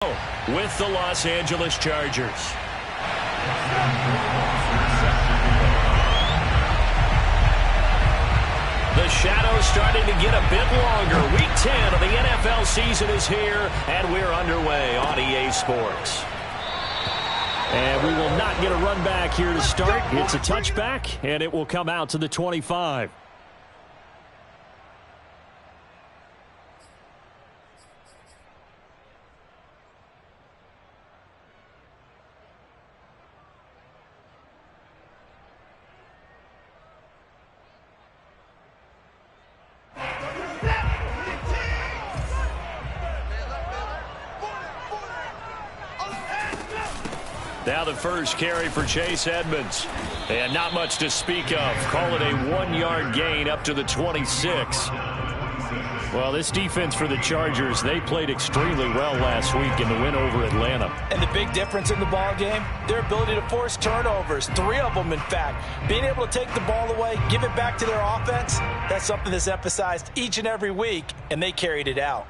with the Los Angeles Chargers. The shadow's starting to get a bit longer. Week 10 of the NFL season is here, and we're underway on EA Sports. And we will not get a run back here to start. It's a touchback, and it will come out to the 25. Now the first carry for Chase Edmonds. And not much to speak of. Call it a 1-yard gain up to the 26. Well, this defense for the Chargers, they played extremely well last week in the win over Atlanta. And the big difference in the ball game, their ability to force turnovers, 3 of them in fact. Being able to take the ball away, give it back to their offense, that's something that's emphasized each and every week, and they carried it out.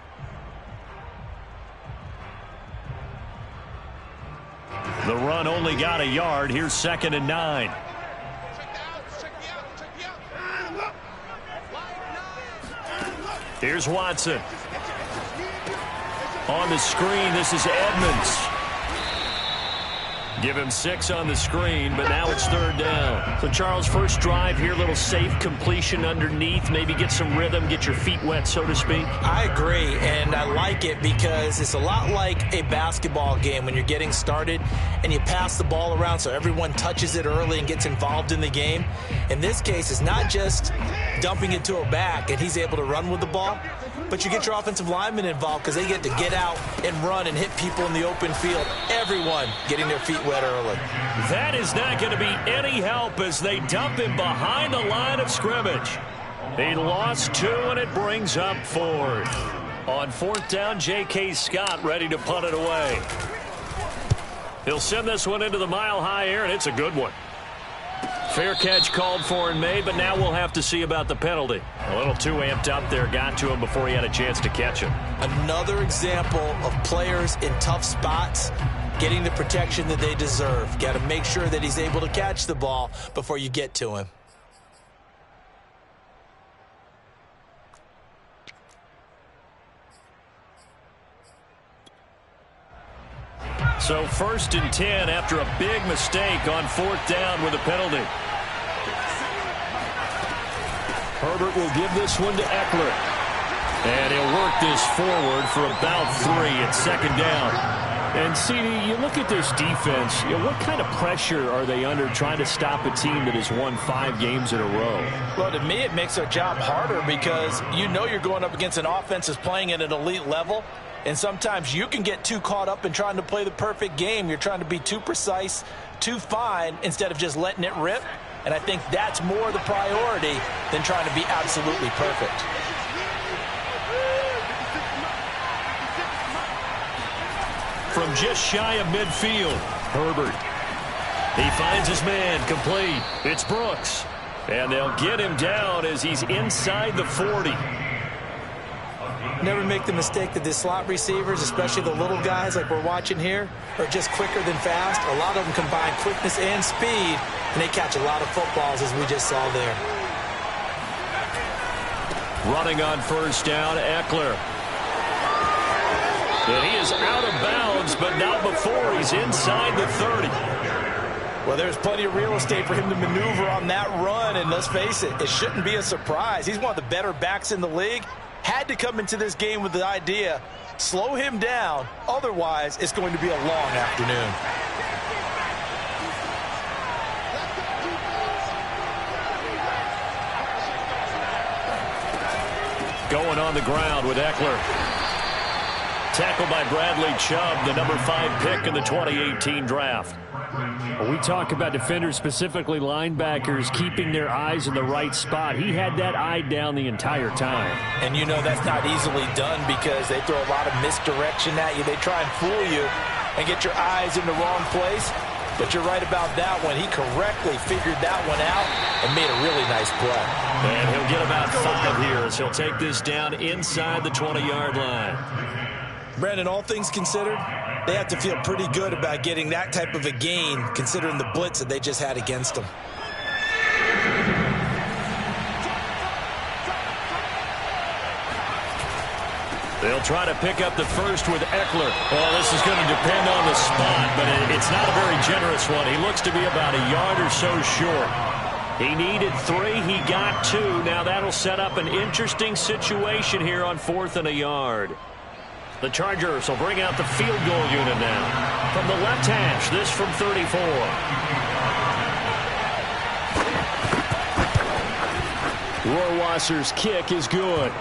The run only got a yard. Here's 2nd and 9. Here's Watson. On the screen, this is Edmonds. Give him 6 on the screen, but now it's 3rd down. So, Charles, first drive here, little safe completion underneath. Maybe get some rhythm, get your feet wet, so to speak. I agree, and I like it because it's a lot like a basketball game when you're getting started and you pass the ball around so everyone touches it early and gets involved in the game. In this case, it's not just dumping it to a back and he's able to run with the ball, but you get your offensive linemen involved because they get to get out and run and hit people in the open field. Everyone getting their feet wet early. That is not going to be any help as they dump him behind the line of scrimmage. He lost 2, and it brings up 4th. On 4th down, J.K. Scott ready to punt it away. He'll send this one into the mile-high air, and it's a good one. Fair catch called for and made, but now we'll have to see about the penalty. A little too amped up there, got to him before he had a chance to catch him. Another example of players in tough spots getting the protection that they deserve. Got to make sure that he's able to catch the ball before you get to him. So 1st and 10 after a big mistake on 4th down with a penalty. Herbert will give this one to Eckler. And he'll work this forward for about 3 at 2nd down. And, CD, you look at this defense, what kind of pressure are they under trying to stop a team that has won 5 games in a row? Well, to me, it makes their job harder because you know you're going up against an offense that's playing at an elite level. And sometimes you can get too caught up in trying to play the perfect game. You're trying to be too precise, too fine, instead of just letting it rip. And I think that's more the priority than trying to be absolutely perfect. From just shy of midfield, Herbert. He finds his man, complete. It's Brooks. And they'll get him down as he's inside the 40. Never make the mistake that the slot receivers, especially the little guys like we're watching here, are just quicker than fast. A lot of them combine quickness and speed, and they catch a lot of footballs, as we just saw there. Running on 1st down, Eckler. And he is out of bounds, but not before he's inside the 30. Well, there's plenty of real estate for him to maneuver on that run, and let's face it, it shouldn't be a surprise. He's one of the better backs in the league. Had to come into this game with the idea, slow him down, otherwise it's going to be a long afternoon. Going on the ground with Eckler. Tackled by Bradley Chubb, the number 5 pick in the 2018 draft. When we talk about defenders, specifically linebackers, keeping their eyes in the right spot, he had that eye down the entire time. And you know that's not easily done because they throw a lot of misdirection at you. They try and fool you and get your eyes in the wrong place. But you're right about that one. He correctly figured that one out and made a really nice play. And he'll get about 5 here as he'll take this down inside the 20-yard line. Brandon, all things considered, they have to feel pretty good about getting that type of a gain, considering the blitz that they just had against them. They'll try to pick up the first with Eckler. Well, this is going to depend on the spot, but it's not a very generous one. He looks to be about a yard or so short. He needed 3. He got 2. Now that'll set up an interesting situation here on 4th and a yard. The Chargers will bring out the field goal unit now. From the left hash, this from 34. Rohrwasser's kick is good.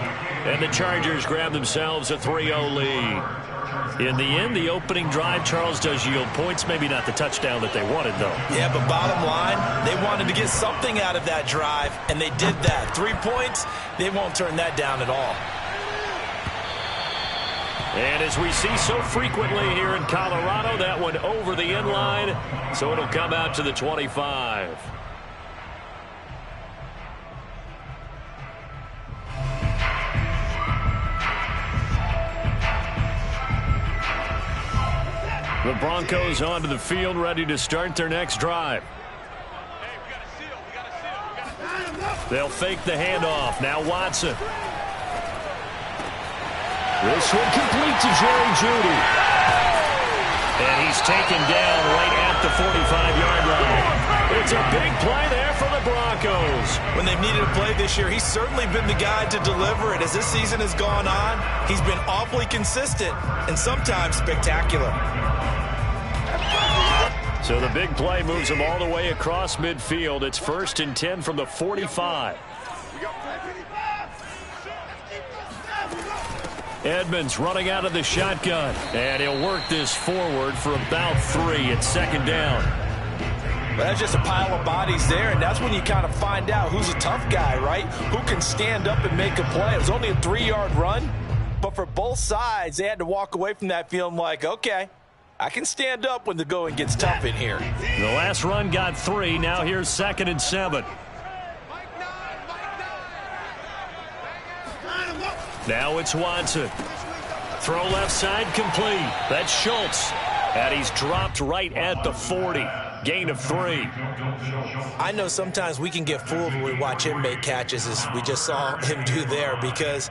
And the Chargers grab themselves a 3-0 lead. In the end, the opening drive, Charles, does yield points. Maybe not the touchdown that they wanted, though. Yeah, but bottom line, they wanted to get something out of that drive, and they did that. 3 points, they won't turn that down at all. And as we see so frequently here in Colorado, that one over the end line, so it'll come out to the 25. The Broncos onto the field, ready to start their next drive. They'll fake the handoff. Now Watson. This one complete to Jerry Jeudy. And he's taken down right at the 45-yard line. It's a big play there for the Broncos. When they've needed a play this year, he's certainly been the guy to deliver it. As this season has gone on, he's been awfully consistent and sometimes spectacular. So the big play moves him all the way across midfield. It's 1st and 10 from the 45. Edmonds running out of the shotgun. And he'll work this forward for about 3 at 2nd down. But that's just a pile of bodies there, and that's when you kind of find out who's a tough guy, right? Who can stand up and make a play. It was only a 3-yard run, but for both sides, they had to walk away from that feeling like, okay, I can stand up when the going gets tough in here. The last run got 3. Now here's 2nd and 7. Now it's Watson. Throw left side complete. That's Schultz. And he's dropped right at the 40. Gain of 3. I know sometimes we can get fooled when we watch him make catches, as we just saw him do there, because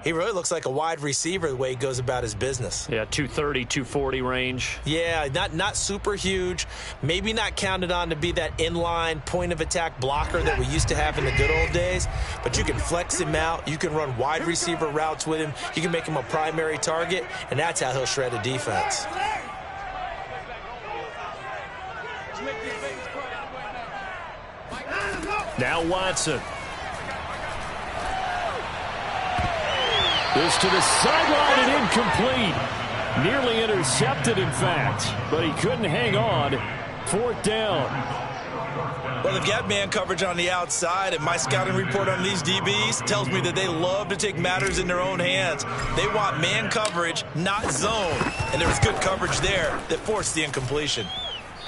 he really looks like a wide receiver the way he goes about his business. Yeah, 230, 240 range. Yeah, not super huge. Maybe not counted on to be that inline point-of-attack blocker that we used to have in the good old days. But you can flex him out. You can run wide receiver routes with him. You can make him a primary target, and that's how he'll shred a defense. Now Watson. This to the sideline and incomplete. Nearly intercepted, in fact, but he couldn't hang on. 4th down. Well, they've got man coverage on the outside, and my scouting report on these DBs tells me that they love to take matters in their own hands. They want man coverage, not zone, and there was good coverage there that forced the incompletion.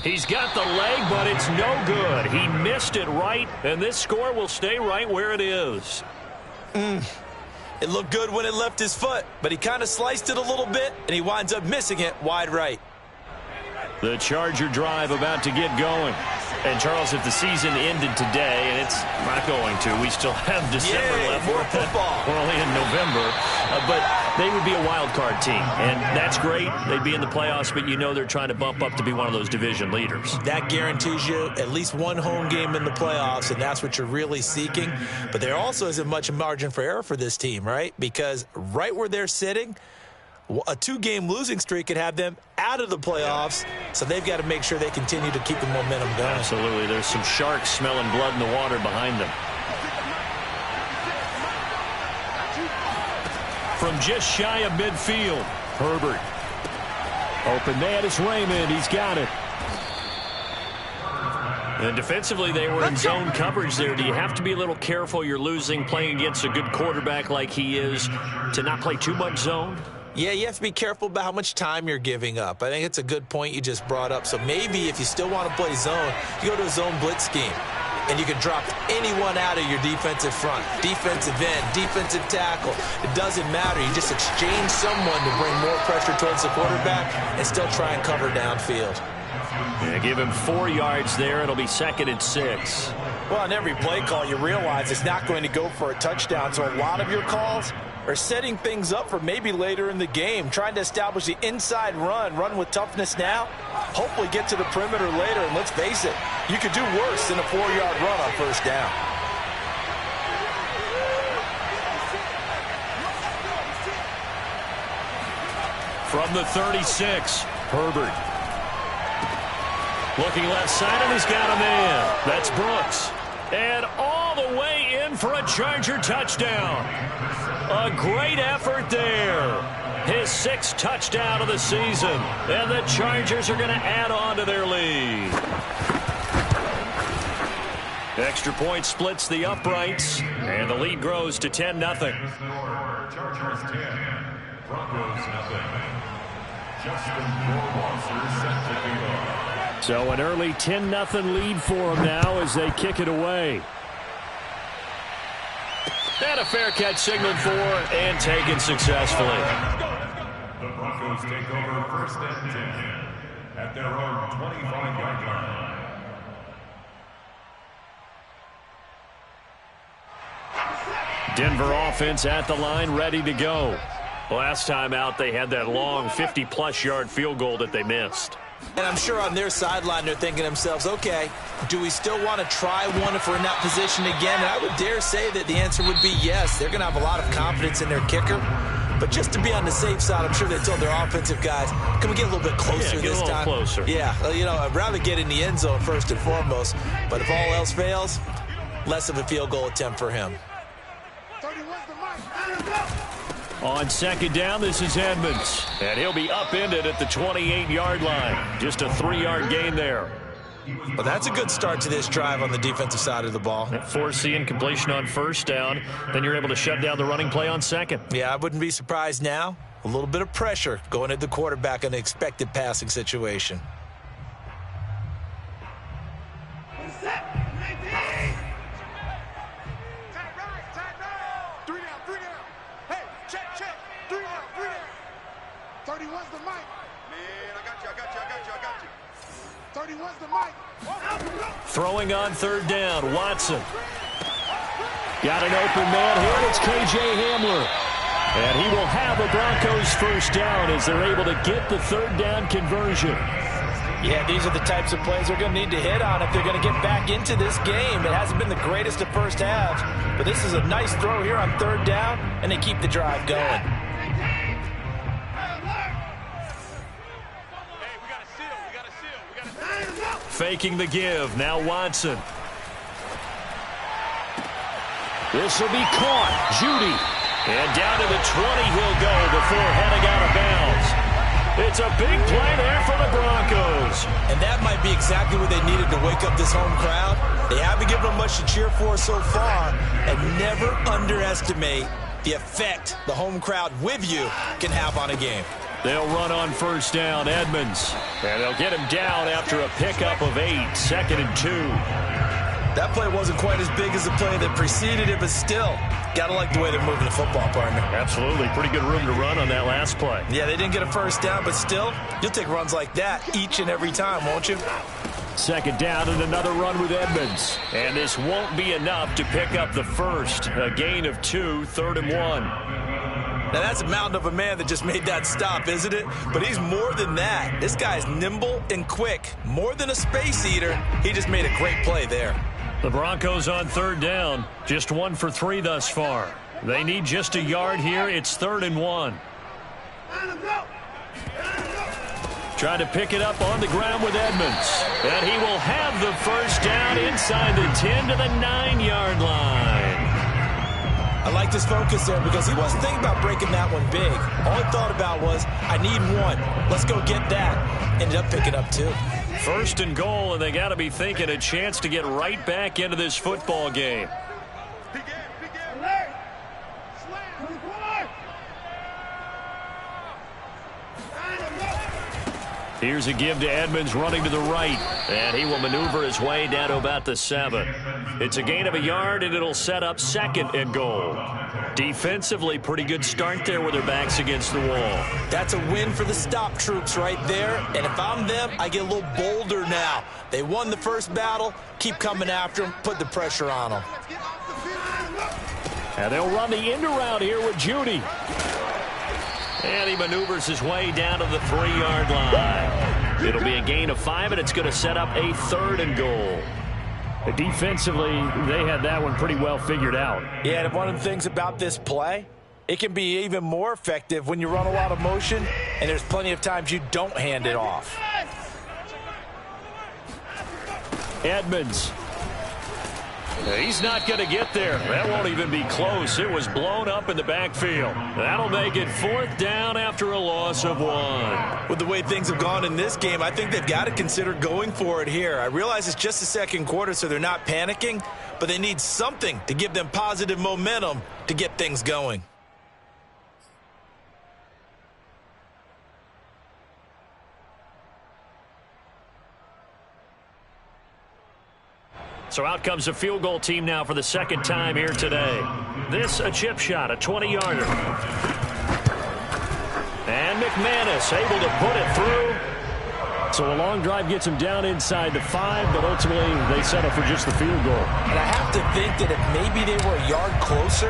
He's got the leg, but it's no good. He missed it right, and this score will stay right where it is. It looked good when it left his foot, but he kind of sliced it a little bit, and he winds up missing it wide right. The Charger drive about to get going. And, Charles, if the season ended today, and it's not going to, we still have December left. More football. We're only in November. But they would be a wild card team, and that's great. They'd be in the playoffs, but you know they're trying to bump up to be one of those division leaders. That guarantees you at least one home game in the playoffs, and that's what you're really seeking. But there also isn't much margin for error for this team, right? Because right where they're sitting, a 2-game losing streak could have them out of the playoffs, so they've got to make sure they continue to keep the momentum going. Absolutely. There's some sharks smelling blood in the water behind them. From just shy of midfield, Herbert. Open man is Raymond. He's got it. And defensively, they were in zone coverage there. Do you have to be a little careful? You're losing, playing against a good quarterback like he is, to not play too much zone? Yeah, you have to be careful about how much time you're giving up. I think it's a good point you just brought up. So maybe if you still want to play zone, you go to a zone blitz scheme. and you can drop anyone out of your defensive front. Defensive end, defensive tackle. It doesn't matter. You just exchange someone to bring more pressure towards the quarterback and still try and cover downfield. Yeah, give him 4 yards there. It'll be 2nd and 6. Well, on every play call, you realize it's not going to go for a touchdown, so a lot of your calls are setting things up for maybe later in the game, trying to establish the inside run with toughness now, hopefully get to the perimeter later, and let's face it, you could do worse than a 4-yard run on first down. From the 36, Herbert. Looking left side, and he's got a man. That's Brooks. And all the way in for a Charger touchdown. A great effort there. His 6th touchdown of the season. And the Chargers are going to add on to their lead. Extra point splits the uprights. And the lead grows to 10-0. Chargers 10, Broncos 0. Justin Verlander set to kick off. So an early 10-0 lead for them now as they kick it away. And a fair catch signaled for and taken successfully. The Broncos take over 1st and 10 at their own 25-yard line. Denver offense at the line, ready to go. Last time out, they had that long 50-plus yard field goal that they missed. And I'm sure on their sideline they're thinking to themselves, okay, do we still want to try one if we're in that position again? And I would dare say that the answer would be yes. They're going to have a lot of confidence in their kicker. But just to be on the safe side, I'm sure they told their offensive guys, can we get a little bit closer this time? Yeah, get a little closer. Yeah, you know, I'd rather get in the end zone first and foremost. But if all else fails, less of a field goal attempt for him. On 2nd down, this is Edmonds. And he'll be upended at the 28-yard line. Just a 3-yard gain there. Well, that's a good start to this drive on the defensive side of the ball. Force the incompletion on 1st down. Then you're able to shut down the running play on 2nd. Yeah, I wouldn't be surprised now. A little bit of pressure going at the quarterback in an expected passing situation. Throwing on 3rd down, Watson. Got an open man here. It's K.J. Hamler. And he will have a Broncos 1st down as they're able to get the 3rd down conversion. Yeah, these are the types of plays they're going to need to hit on if they're going to get back into this game. It hasn't been the greatest of first halves, but this is a nice throw here on 3rd down, and they keep the drive going. Faking the give. Now Watson. This will be caught. Judy. And down to the 20 he'll go before heading out of bounds. It's a big play there for the Broncos. And that might be exactly what they needed to wake up this home crowd. They haven't given them much to cheer for so far. And never underestimate the effect the home crowd with you can have on a game. They'll run on 1st down, Edmonds. And they'll get him down after a pickup of 8, 2nd and 2. That play wasn't quite as big as the play that preceded it, but still, got to like the way they're moving the football, partner. Absolutely. Pretty good room to run on that last play. Yeah, they didn't get a 1st down, but still, you'll take runs like that each and every time, won't you? 2nd down and another run with Edmonds. And this won't be enough to pick up the 1st. A gain of 2, 3rd and 1. Now, that's a mountain of a man that just made that stop, isn't it? But he's more than that. This guy's nimble and quick. More than a space eater, he just made a great play there. The Broncos on 3rd down. Just 1 for 3 thus far. They need just a yard here. It's 3rd and 1. Trying to pick it up on the ground with Edmonds. And he will have the 1st down inside the 10 to the 9-yard line. I like his focus there because he wasn't thinking about breaking that one big. All he thought about was, I need 1. Let's go get that. Ended up picking up 2. 1st and goal, and they got to be thinking a chance to get right back into this football game. Here's a give to Edmonds running to the right. And he will maneuver his way down to about the 7. It's a gain of a yard, and it'll set up 2nd and goal. Defensively, pretty good start there with their backs against the wall. That's a win for the stop troops right there. And if I'm them, I get a little bolder now. They won the first battle. Keep coming after them. Put the pressure on them. And they'll run the end around here with Judy. And he maneuvers his way down to the 3-yard line. It'll be a gain of 5, and it's going to set up a 3rd and goal. Defensively, they had that one pretty well figured out. Yeah, and one of the things about this play, it can be even more effective when you run a lot of motion, and there's plenty of times you don't hand it off. Edmonds. He's not going to get there. That won't even be close. It was blown up in the backfield. That'll make it 4th down after a loss of 1. With the way things have gone in this game, I think they've got to consider going for it here. I realize it's just the second quarter, so they're not panicking, but they need something to give them positive momentum to get things going. So out comes a field goal team now for the 2nd time here today. This a chip shot, a 20-yarder. And McManus able to put it through. So a long drive gets them down inside the 5, but ultimately they settle for just the field goal. And I have to think that if maybe they were a yard closer,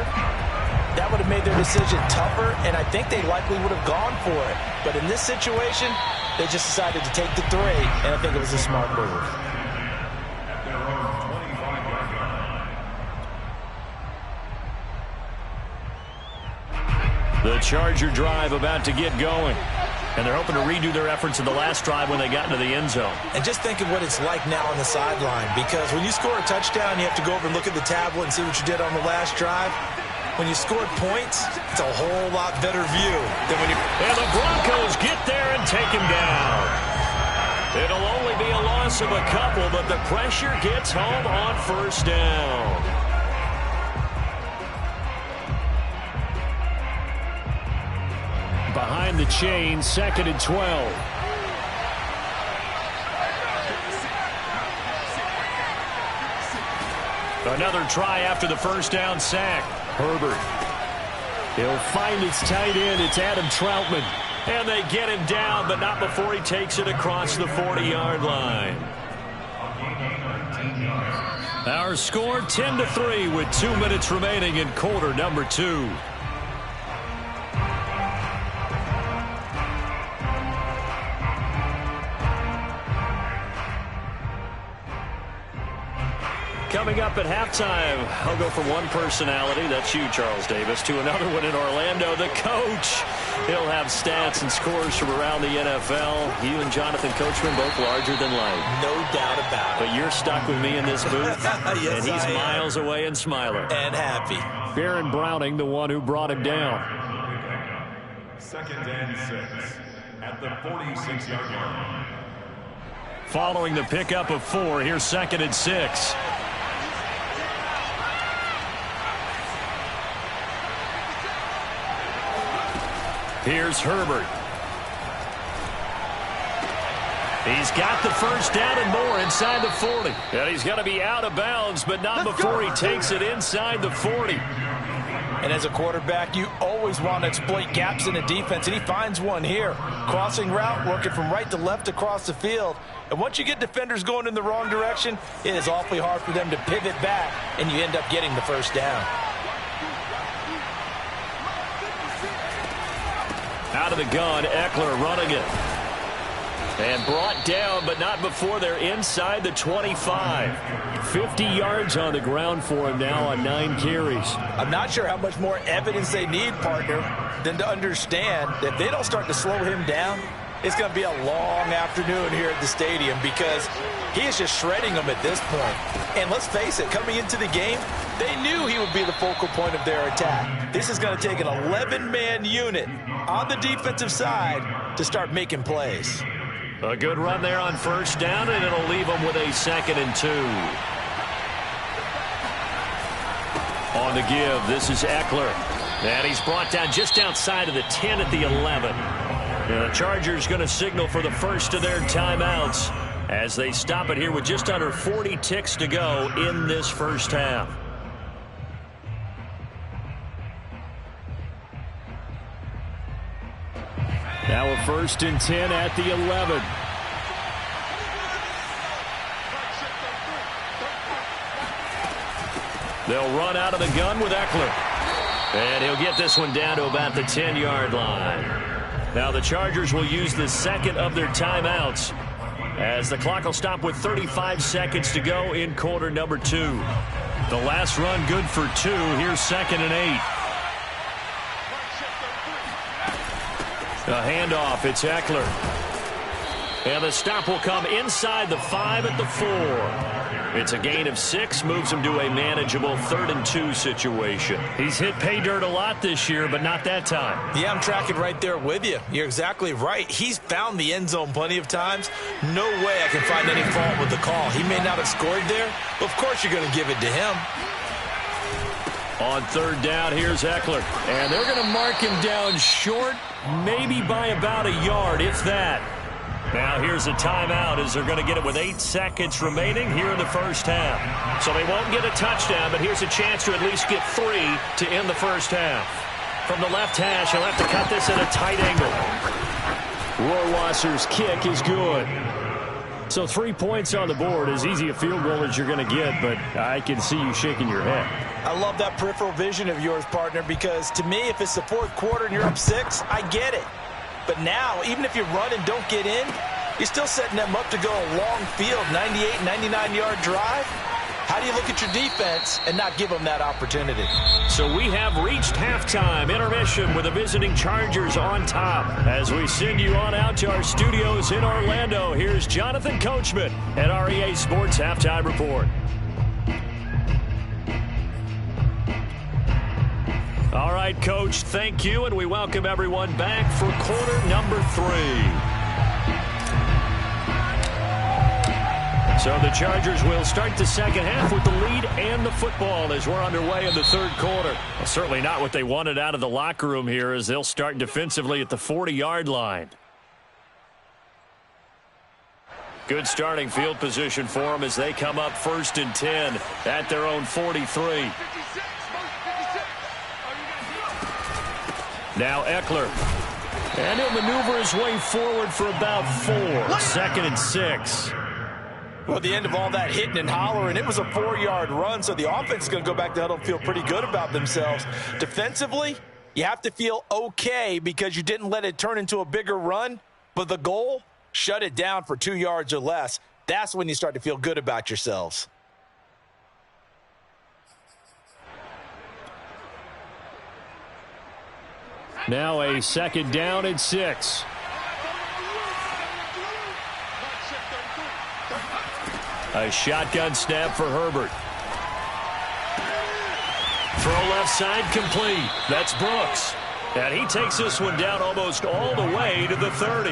that would have made their decision tougher, and I think they likely would have gone for it. But in this situation, they just decided to take the 3, and I think it was a smart move. The Charger drive about to get going. And they're hoping to redo their efforts in the last drive when they got into the end zone. And just think of what it's like now on the sideline, because when you score a touchdown, you have to go over and look at the tablet and see what you did on the last drive. When you scored points, it's a whole lot better view than when you... And the Broncos get there and take him down. It'll only be a loss of a couple, but the pressure gets home on 1st down. Behind the chain, 2nd and 12. Another try after the 1st down sack. Herbert. He'll find his tight end. It's Adam Troutman. And they get him down, but not before he takes it across the 40-yard line. Our score 10-3 with 2 minutes remaining in quarter number 2. Coming up at halftime, I'll go from one personality, that's you, Charles Davis, to another one in Orlando, the coach. He'll have stats and scores from around the NFL. You and Jonathan Coachman both larger than life. No doubt about it. But you're stuck with me in this booth, yes, and he's miles away and smiling. And happy. Baron Browning, the one who brought him down. 2nd and 6 at the 46-yard line. Following the pickup of 4, here's 2nd and 6. Here's Herbert. He's got the 1st down and more inside the 40. And he's going to be out of bounds, but not before he takes it inside the 40. And as a quarterback, you always want to exploit gaps in the defense, and he finds one here. Crossing route, working from right to left across the field. And once you get defenders going in the wrong direction, it is awfully hard for them to pivot back, and you end up getting the 1st down. Out of the gun, Eckler running it. And brought down, but not before they're inside the 25. 50 yards on the ground for him now on 9 carries. I'm not sure how much more evidence they need, partner, than to understand that if they don't start to slow him down, it's going to be a long afternoon here at the stadium, because he is just shredding them at this point. And let's face it, coming into the game, they knew he would be the focal point of their attack. This is going to take an 11-man unit on the defensive side to start making plays. A good run there on 1st down, and it'll leave them with a 2nd and 2. On the give, this is Eckler. And he's brought down just outside of the 10 at the 11. The Chargers going to signal for the first of their timeouts as they stop it here with just under 40 ticks to go in this first half. Now a 1st and 10 at the 11. They'll run out of the gun with Eckler. And he'll get this one down to about the 10-yard line. Now the Chargers will use the second of their timeouts as the clock will stop with 35 seconds to go in quarter number 2. The last run good for 2. Here's 2nd and 8. A handoff. It's Eckler. And the stop will come inside the 5 at the 4. It's a gain of 6, moves him to a manageable 3rd and 2 situation. He's hit pay dirt a lot this year, but not that time. Yeah, I'm tracking right there with you. You're exactly right. He's found the end zone plenty of times. No way I can find any fault with the call. He may not have scored there, but of course you're going to give it to him. On 3rd down, here's Eckler. And they're going to mark him down short, maybe by about a yard, if that. Now here's a timeout as they're going to get it with 8 seconds remaining here in the first half. So they won't get a touchdown, but here's a chance to at least get 3 to end the first half. From the left hash, he'll have to cut this at a tight angle. Rohrwasser's kick is good. So 3 points on the board, as easy a field goal as you're going to get, but I can see you shaking your head. I love that peripheral vision of yours, partner, because to me, if it's the 4th quarter and you're up 6, I get it. But now, even if you run and don't get in, you're still setting them up to go a long field, 98, 99-yard drive. How do you look at your defense and not give them that opportunity? So we have reached halftime intermission with the visiting Chargers on top. As we send you on out to our studios in Orlando, here's Jonathan Coachman at our EA Sports Halftime Report. All right, Coach, thank you, and we welcome everyone back for quarter number 3. So the Chargers will start the second half with the lead and the football as we're underway in the 3rd quarter. Well, certainly not what they wanted out of the locker room here as they'll start defensively at the 40-yard line. Good starting field position for them as they come up 1st and 10 at their own 43. Now Eckler. And he'll maneuver his way forward for about 4. 2nd and 6. Well, at the end of all that hitting and hollering, it was a 4-yard run, so the offense is going to go back to huddle and feel pretty good about themselves. Defensively, you have to feel okay because you didn't let it turn into a bigger run, but the goal, shut it down for 2 yards or less. That's when you start to feel good about yourselves. Now a 2nd down and 6. A shotgun snap for Herbert. Throw left side complete. That's Brooks. And he takes this one down almost all the way to the 30.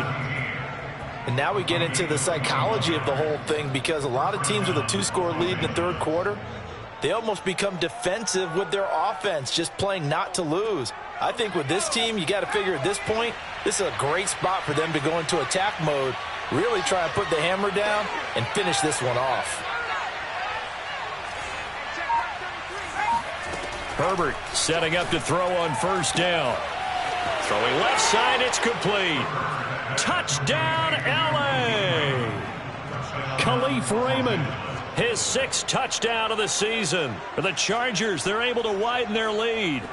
And now we get into the psychology of the whole thing because a lot of teams with a 2-score lead in the 3rd quarter, they almost become defensive with their offense, just playing not to lose. I think with this team, you got to figure at this point, this is a great spot for them to go into attack mode, really try and put the hammer down and finish this one off. Herbert setting up to throw on 1st down. Throwing left side, it's complete. Touchdown, L.A. Khalif Raymond, his 6th touchdown of the season. For the Chargers, they're able to widen their lead.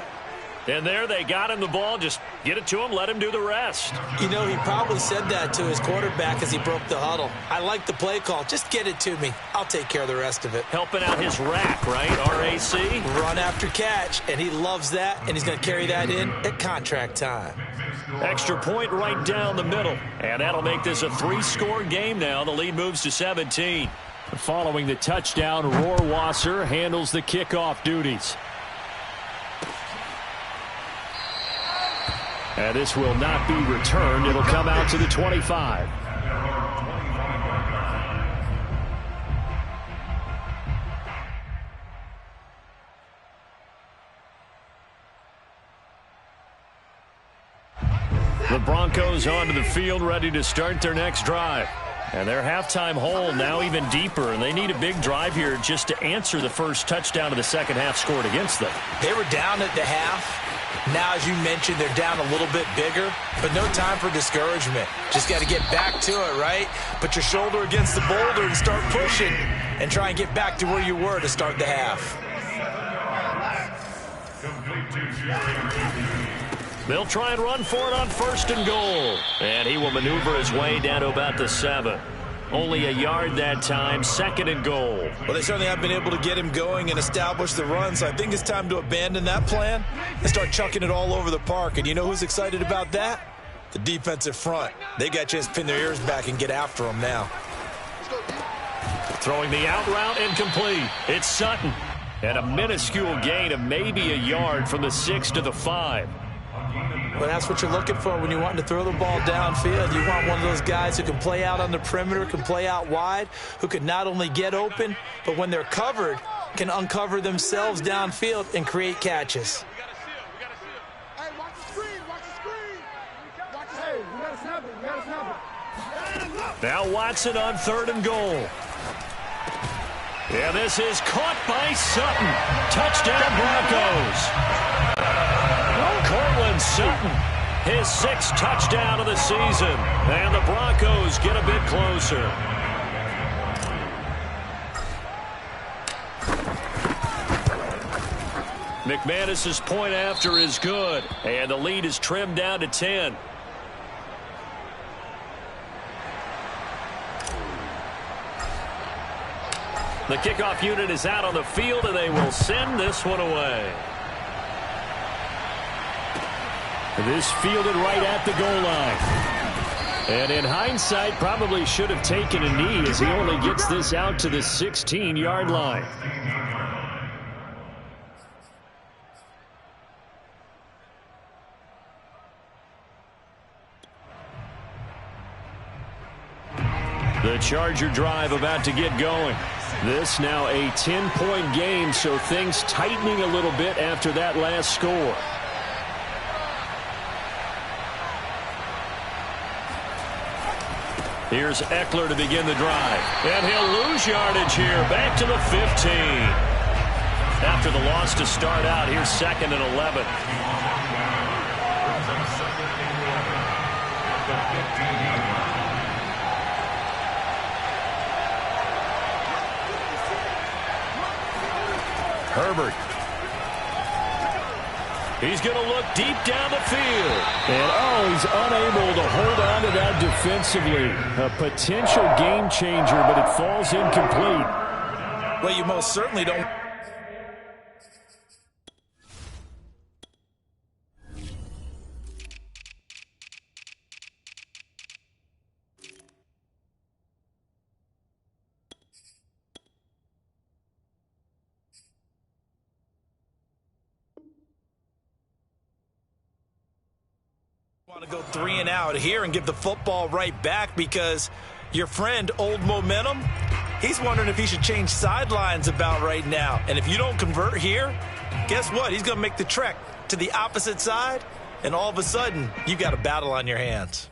And there they got him the ball. Just get it to him, let him do the rest. You know, he probably said that to his quarterback as he broke the huddle. I like the play call. Just get it to me. I'll take care of the rest of it. Helping out his rack, right? RAC? Run after catch, and he loves that, and he's going to carry that in at contract time. Extra point right down the middle. And that'll make this a 3-score game now. The lead moves to 17. Following the touchdown, Rohrwasser handles the kickoff duties. And this will not be returned. It'll come out to the 25. The the Broncos onto the field, ready to start their next drive. And their halftime hole now even deeper, and they need a big drive here just to answer the first touchdown of the second half scored against them. They were down at the half. Now, as you mentioned, they're down a little bit bigger, but no time for discouragement. Just got to get back to it, right? Put your shoulder against the boulder and start pushing and try and get back to where you were to start the half. They'll try and run for it on 1st and goal. And he will maneuver his way down to about the 7. Only a yard that time, 2nd and goal. Well, they certainly have been able to get him going and establish the run, so I think it's time to abandon that plan and start chucking it all over the park. And you know who's excited about that? The defensive front. They got a chance to pin their ears back and get after him now. Throwing the out route incomplete. It's Sutton. And a minuscule gain of maybe a yard from the 6 to the 5. Well, that's what you're looking for when you're wanting to throw the ball downfield. You want one of those guys who can play out on the perimeter, can play out wide, who can not only get open, but when they're covered, can uncover themselves downfield and create catches. Hey, watch the screen, watch the screen. Hey, you gotta snap it, you gotta snap it. Now Watson on 3rd and goal. Yeah, this is caught by Sutton. Touchdown Broncos. Cortland Sutton, his 6th touchdown of the season. And the Broncos get a bit closer. McManus's point after is good. And the lead is trimmed down to 10. The kickoff unit is out on the field, and they will send this one away. This fielded right at the goal line. And in hindsight, probably should have taken a knee as he only gets this out to the 16-yard line. The Charger drive about to get going. This now a 10-point game, so things tightening a little bit after that last score. Here's Eckler to begin the drive. And he'll lose yardage here. Back to the 15. After the loss to start out, here's 2nd and 11. Herbert. He's going to look deep down the field. And, he's unable to hold on to that defensively. A potential game changer, but it falls incomplete. Well, you most certainly don't. Want to go 3 and out here and give the football right back because your friend, Old Momentum, he's wondering if he should change sidelines about right now. And if you don't convert here, guess what? He's going to make the trek to the opposite side, and all of a sudden, you got a battle on your hands.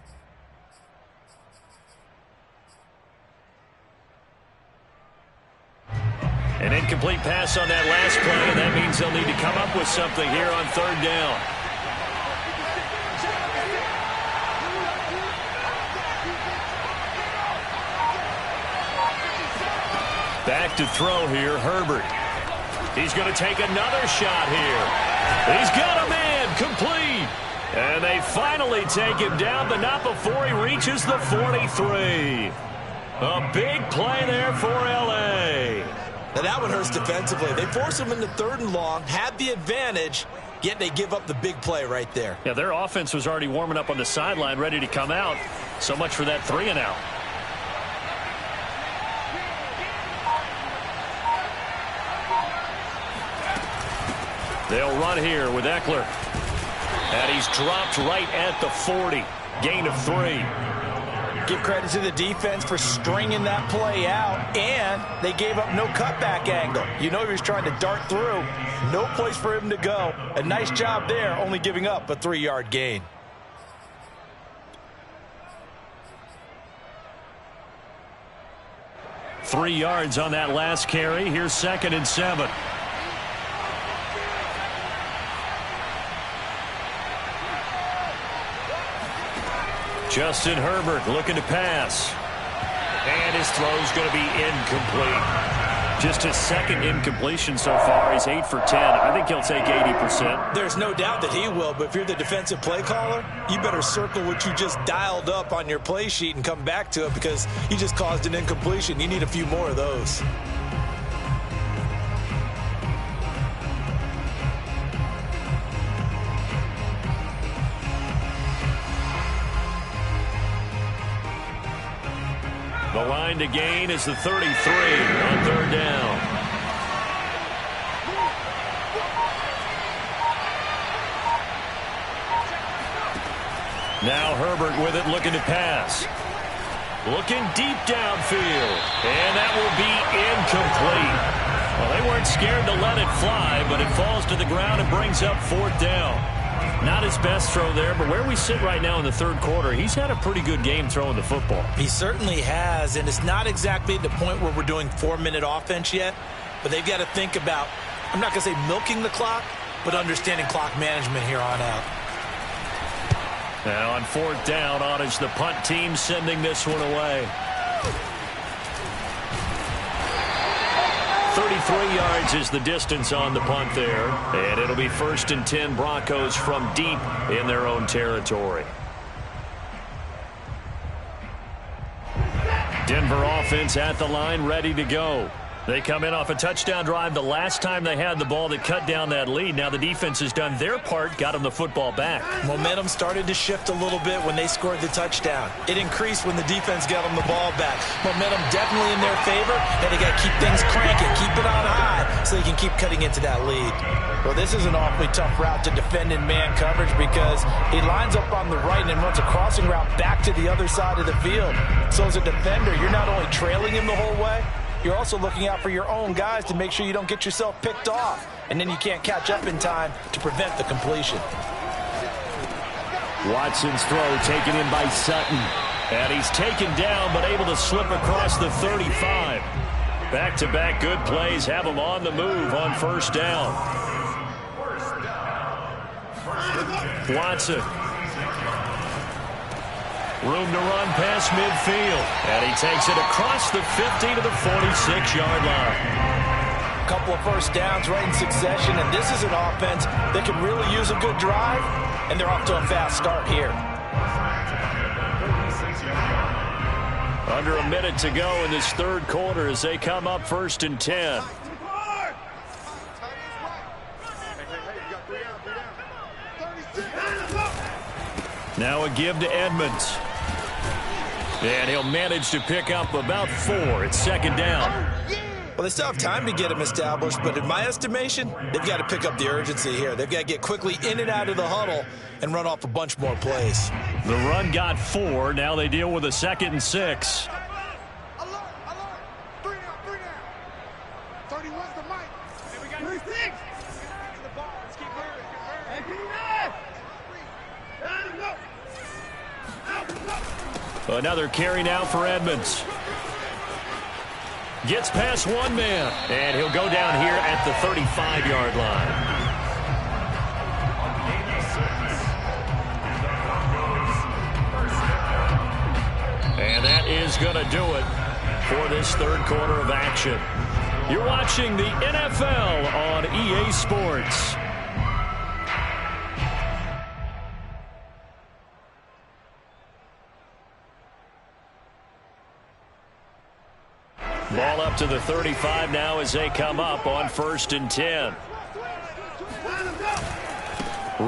An incomplete pass on that last play, and that means they'll need to come up with something here on 3rd down. Back to throw here, Herbert. He's going to take another shot here. He's got a man, complete. And they finally take him down, but not before he reaches the 43. A big play there for L.A. Now that one hurts defensively. They force him into 3rd and long, had the advantage, yet they give up the big play right there. Yeah, their offense was already warming up on the sideline, ready to come out. So much for that 3 and out. They'll run here with Eckler. And he's dropped right at the 40. Gain of 3. Give credit to the defense for stringing that play out, and they gave up no cutback angle. You know he was trying to dart through. No place for him to go. A nice job there, only giving up a 3-yard gain. 3 yards on that last carry. Here's 2nd and 7. Justin Herbert looking to pass. And his throw's going to be incomplete. Just his 2nd incompletion so far. He's 8 for 10. I think he'll take 80%. There's no doubt that he will, but if you're the defensive play caller, you better circle what you just dialed up on your play sheet and come back to it because you just caused an incompletion. You need a few more of those. The line to gain is the 33 on 3rd down. Now Herbert with it, looking to pass. Looking deep downfield. And that will be incomplete. Well, they weren't scared to let it fly, but it falls to the ground and brings up 4th down. Not his best throw there, but where we sit right now in the 3rd quarter, he's had a pretty good game throwing the football. He certainly has, and it's not exactly at the point where we're doing 4-minute offense yet, but they've got to think about, I'm not going to say milking the clock, but understanding clock management here on out. Now on 4th down, on is the punt team sending this one away. 33 yards is the distance on the punt there. And it'll be 1st and 10 Broncos from deep in their own territory. Denver offense at the line, ready to go. They come in off a touchdown drive the last time they had the ball that cut down that lead. Now the defense has done their part, got them the football back. Momentum started to shift a little bit when they scored the touchdown. It increased when the defense got them the ball back. Momentum definitely in their favor, and they got to keep things cranking, keep it on high so they can keep cutting into that lead. Well, this is an awfully tough route to defend in man coverage because he lines up on the right and then runs a crossing route back to the other side of the field. So as a defender, you're not only trailing him the whole way, you're also looking out for your own guys to make sure you don't get yourself picked off. And then you can't catch up in time to prevent the completion. Watson's throw taken in by Sutton. And he's taken down but able to slip across the 35. Back-to-back good plays have him on the move on 1st down. Watson. Room to run past midfield. And he takes it across the 50 to the 46-yard line. A couple of 1st downs right in succession, and this is an offense that can really use a good drive, and they're off to a fast start here. Under a minute to go in this 3rd quarter as they come up 1st and 10. Now a give to Edmonds. And he'll manage to pick up about 4. It's 2nd down. Well, they still have time to get him established, but in my estimation, they've got to pick up the urgency here. They've got to get quickly in and out of the huddle and run off a bunch more plays. The run got 4. Now they deal with a 2nd and 6. Alert, alert. 3 down. 31's the mic. And we got 36. The ball. Let's keep moving. Hey, keep Another carry now for Edmonds. Gets past one man, and he'll go down here at the 35-yard line. And that is going to do it for this 3rd quarter of action. You're watching the NFL on EA Sports. Ball up to the 35 now as they come up on 1st and 10.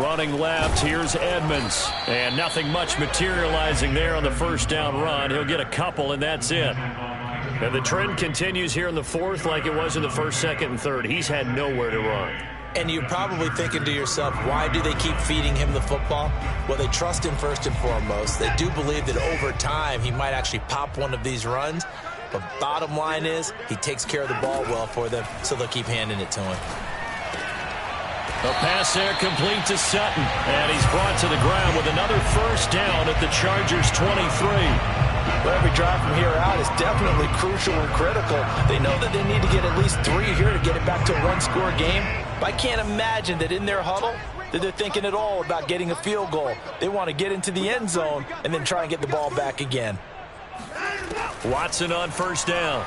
Running left, here's Edmonds. And nothing much materializing there on the 1st down run. He'll get a couple, and that's it. And the trend continues here in the 4th like it was in the 1st, 2nd, and 3rd. He's had nowhere to run. And you're probably thinking to yourself, why do they keep feeding him the football? Well, they trust him first and foremost. They do believe that over time he might actually pop one of these runs. But bottom line is, he takes care of the ball well for them, so they'll keep handing it to him. A pass there complete to Sutton. And he's brought to the ground with another 1st down at the Chargers' 23. But every drive from here out is definitely crucial and critical. They know that they need to get at least 3 here to get it back to a one-score game. But I can't imagine that in their huddle that they're thinking at all about getting a field goal. They want to get into the end zone and then try and get the ball back again. Watson on first down.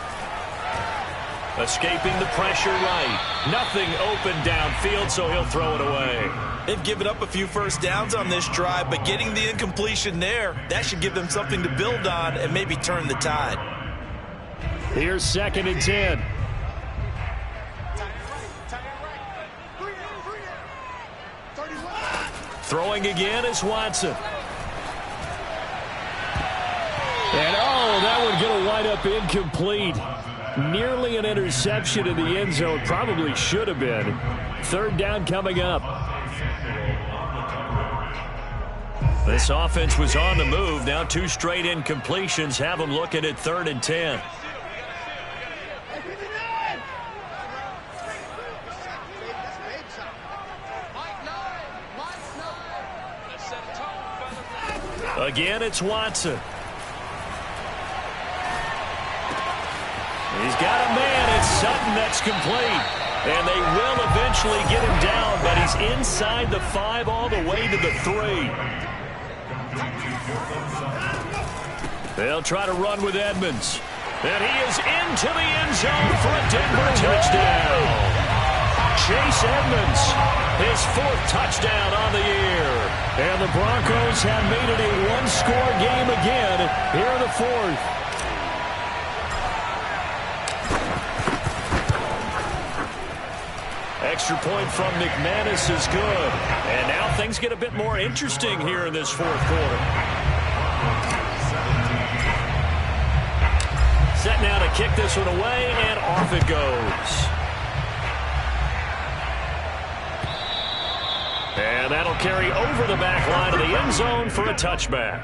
Escaping the pressure right. Nothing open downfield, so he'll throw it away. They've given up a few first downs on this drive, but getting the incompletion there, that should give them something to build on and maybe turn the tide. Here's 2nd and 10. Throwing again is Watson. And that one going to wind up incomplete. Nearly an interception in the end zone. Probably should have been. 3rd down coming up. This offense was on the move. Now 2 straight incompletions have them looking at 3rd and 10. Again, it's Watson. He's got a man. It's Sutton that's complete. And they will eventually get him down, but he's inside the 5 all the way to the 3. They'll try to run with Edmonds. And he is into the end zone for a Denver touchdown. Chase Edmonds, his 4th touchdown on the year. And the Broncos have made it a one-score game again here in the 4th. Extra point from McManus is good. And now things get a bit more interesting here in this 4th quarter. Set now to kick this one away, and off it goes. And that'll carry over the back line of the end zone for a touchback.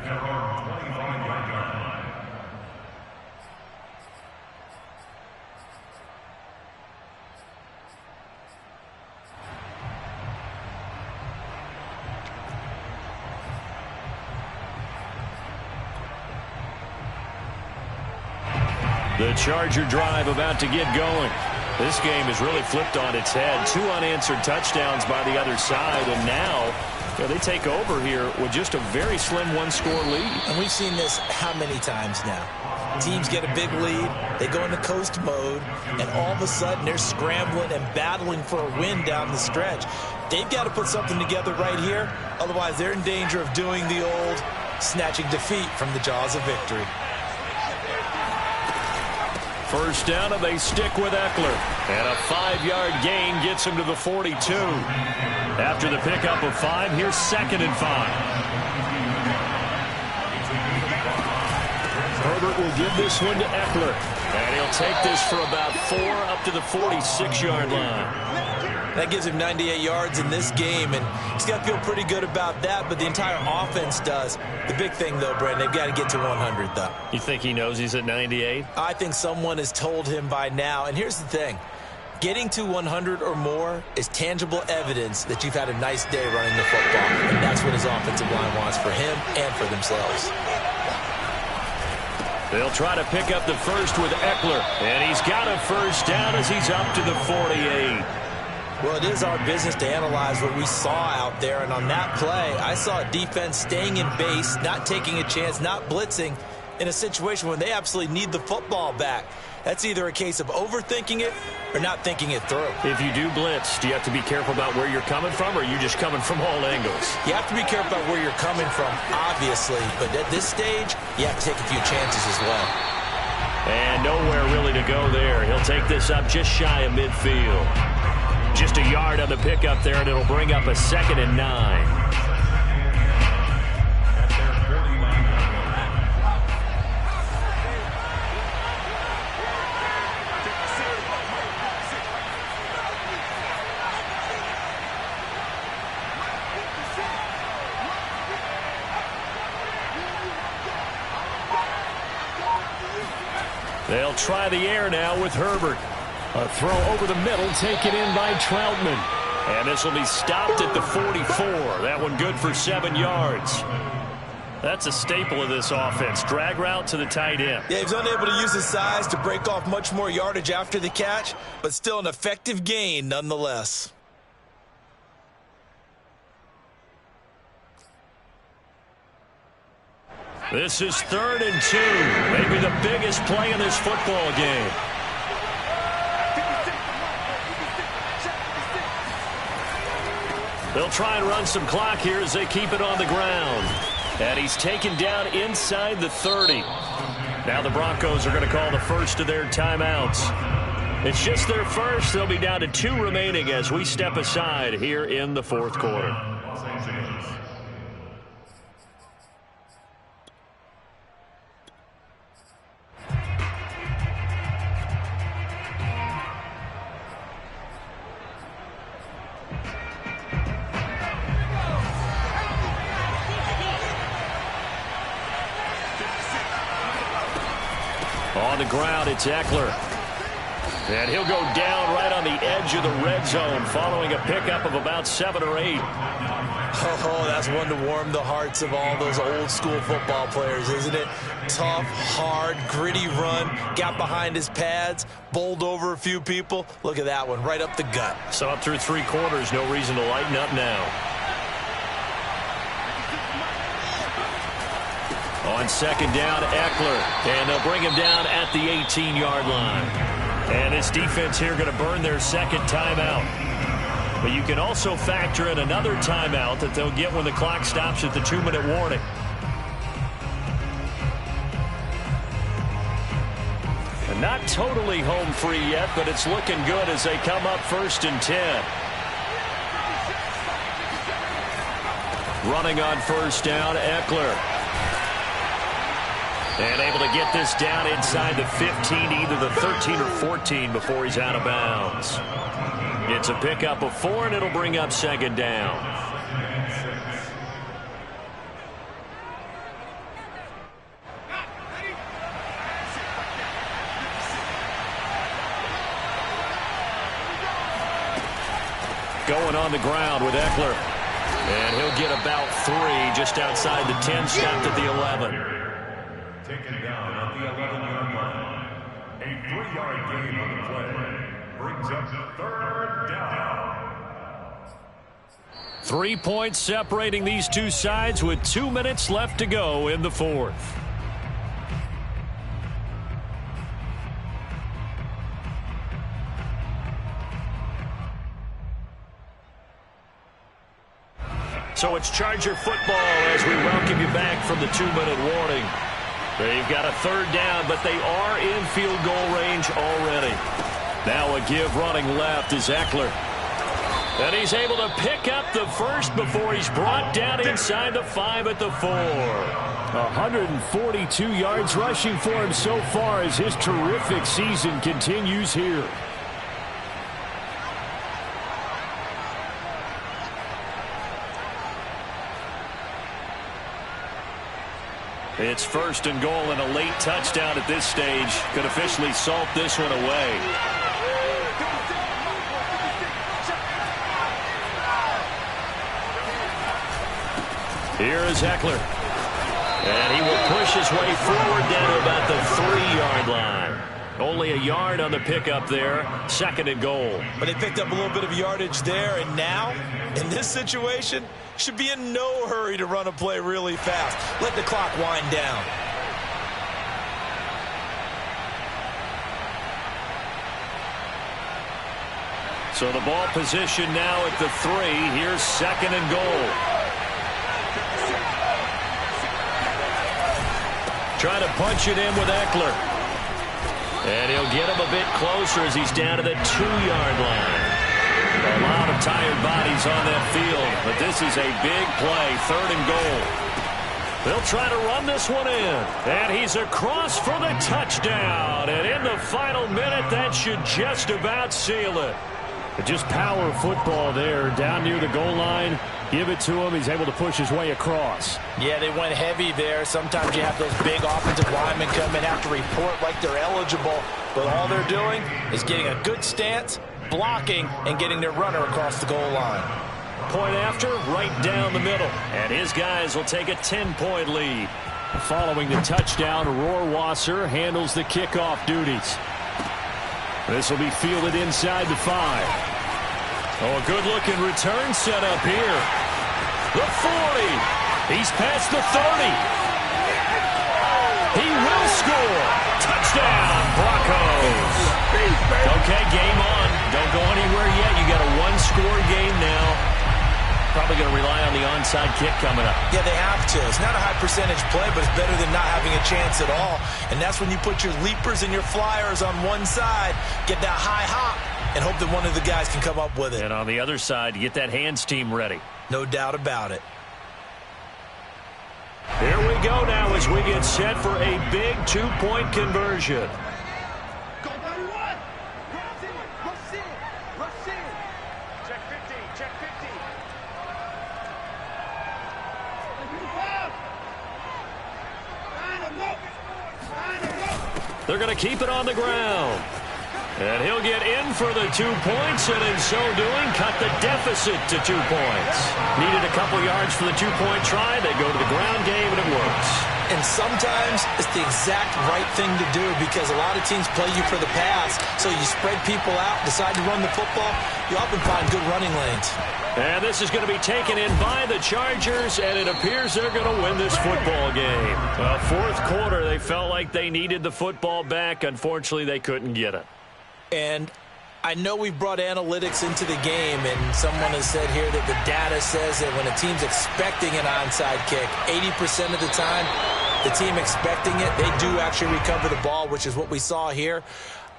The Charger drive about to get going. This game has really flipped on its head. 2 unanswered touchdowns by the other side, and now they take over here with just a very slim one-score lead. And we've seen this how many times now? Teams get a big lead, they go into coast mode, and all of a sudden they're scrambling and battling for a win down the stretch. They've got to put something together right here, otherwise they're in danger of doing the old snatching defeat from the jaws of victory. First down, and they stick with Eckler. And a 5-yard gain gets him to the 42. After the pickup of 5, here's 2nd and 5. Herbert will give this one to Eckler. And he'll take this for about 4 up to the 46-yard line. That gives him 98 yards in this game, and he's got to feel pretty good about that, but the entire offense does. The big thing, though, Brandon, they've got to get to 100, though. You think he knows he's at 98? I think someone has told him by now, and here's the thing. Getting to 100 or more is tangible evidence that you've had a nice day running the football, and that's what his offensive line wants for him and for themselves. They'll try to pick up the first with Eckler, and he's got a first down as he's up to the 48. Well, it is our business to analyze what we saw out there, and on that play, I saw a defense staying in base, not taking a chance, not blitzing in a situation when they absolutely need the football back. That's either a case of overthinking it or not thinking it through. If you do blitz, do you have to be careful about where you're coming from, or are you just coming from all angles? You have to be careful about where you're coming from, obviously, but at this stage, you have to take a few chances as well. And nowhere really to go there. He'll take this up just shy of midfield. Just a yard on the pickup there, and it'll bring up a 2nd and 9. They'll try the air now with Herbert. A throw over the middle taken in by Troutman. And this will be stopped at the 44. That one good for 7 yards. That's a staple of this offense. Drag route to the tight end. Yeah, he's unable to use his size to break off much more yardage after the catch, but still an effective gain nonetheless. This is 3rd and 2. Maybe the biggest play in this football game. They'll try and run some clock here as they keep it on the ground. And he's taken down inside the 30. Now the Broncos are going to call the first of their timeouts. It's just their first. They'll be down to 2 remaining as we step aside here in the 4th quarter. On the ground, it's Eckler. And he'll go down right on the edge of the red zone following a pickup of about 7 or 8. Oh, that's one to warm the hearts of all those old school football players, isn't it? Tough, hard, gritty run, got behind his pads, bowled over a few people. Look at that one, right up the gut. So up through 3 quarters, no reason to lighten up now. On 2nd down, Eckler. And they'll bring him down at the 18-yard line. And this defense here going to burn their 2nd timeout. But you can also factor in another timeout that they'll get when the clock stops at the 2-minute warning. And not totally home free yet, but it's looking good as they come up 1st and 10. Running on 1st down, Eckler. And able to get this down inside the 15, either the 13 or 14 before he's out of bounds. It's a pickup of 4, and it'll bring up 2nd down. Going on the ground with Eckler. And he'll get about 3 just outside the 10, stopped at the 11. Taken down at the 11-yard line. A 3-yard gain on the play brings up 3rd down. 3 points separating these two sides with 2 minutes left to go in the 4th. So it's Charger football as we welcome you back from the 2-minute warning. They've got a 3rd down, but they are in field goal range already. Now a give running left is Eckler. And he's able to pick up the first before he's brought down inside the 5 at the 4. 142 yards rushing for him so far as his terrific season continues here. It's 1st and goal, and a late touchdown at this stage could officially salt this one away. Here is Eckler. And he will push his way forward down to about the 3-yard line. Only a yard on the pickup there. 2nd and goal. But they picked up a little bit of yardage there, and now, in this situation, should be in no hurry to run a play really fast. Let the clock wind down. So the ball position now at the 3. Here's 2nd and goal. Trying to punch it in with Eckler. And he'll get him a bit closer as he's down to the 2-yard line. A lot of tired bodies on that field, but this is a big play, 3rd and goal. They'll try to run this one in, and he's across for the touchdown. And in the final minute, that should just about seal it. Just power football there, down near the goal line. Give it to him. He's able to push his way across. Yeah, they went heavy there. Sometimes you have those big offensive linemen come and have to report like they're eligible, but all they're doing is getting a good stance, blocking, and getting their runner across the goal line. point after, right down the middle. And his guys will take a 10-point lead. Following the touchdown, Rohrwasser handles the kickoff duties. This will be fielded inside the 5. Oh, a good-looking return set up here. The 40. He's past the 30. He will score. Touchdown, Broncos. Okay, game on. Don't go anywhere yet. You got a one-score game now. Probably going to rely on the onside kick coming up. Yeah, they have to. It's not a high percentage play, but it's better than not having a chance at all. And that's when you put your leapers and your flyers on one side, get that high hop, and hope that one of the guys can come up with it. And on the other side, you get that hands team ready. No doubt about it. Here we go now as we get set for a big two-point conversion. Go 31. Rush in. Rush in. Rush in. Check 50. Check 50. They're going to keep it on the ground. And he'll get in for the 2 points, and in so doing, cut the deficit to 2 points. Needed a couple yards for the two-point try. They go to the ground game, and it works. And sometimes it's the exact right thing to do because a lot of teams play you for the pass. So you spread people out, decide to run the football. You often find good running lanes. And this is going to be taken in by the Chargers, and it appears they're going to win this football game. Well, fourth quarter, they felt like they needed the football back. Unfortunately, they couldn't get it. And I know we've brought analytics into the game, and someone has said here that the data says that when a team's expecting an onside kick, 80% of the time, the team expecting it, they do actually recover the ball, which is what we saw here.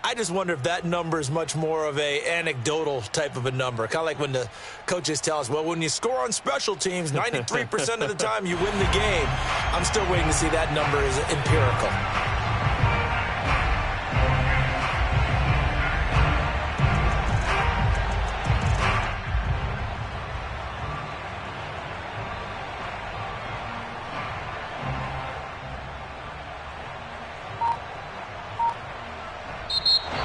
I just wonder if that number is much more of a anecdotal type of a number. Kind of like when the coaches tell us, well, when you score on special teams, 93% of the time you win the game. I'm still waiting to see that number is empirical.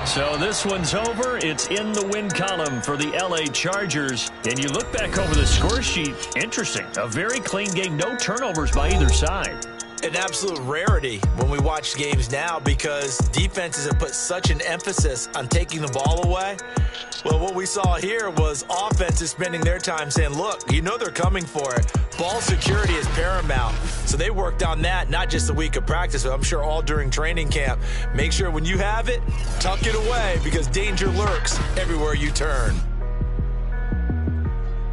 So this one's over. It's in the win column for the L.A. Chargers. And you look back over the score sheet, interesting. A very clean game, no turnovers by either side. An absolute rarity when we watch games now because defenses have put such an emphasis on taking the ball away. Well, what we saw here was offenses spending their time saying, look, you know they're coming for it. Ball security is paramount. So they worked on that, not just a week of practice, but I'm sure all during training camp. Make sure when you have it, tuck it away because danger lurks everywhere you turn.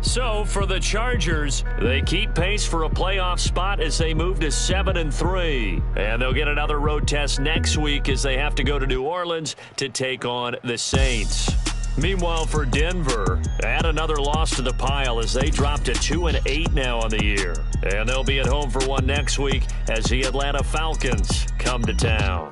So for the Chargers, they keep pace for a playoff spot as they move to 7-3. And they'll get another road test next week as they have to go to New Orleans to take on the Saints. Meanwhile, for Denver, add another loss to the pile as they drop to 2-8 now on the year. And they'll be at home for one next week as the Atlanta Falcons come to town.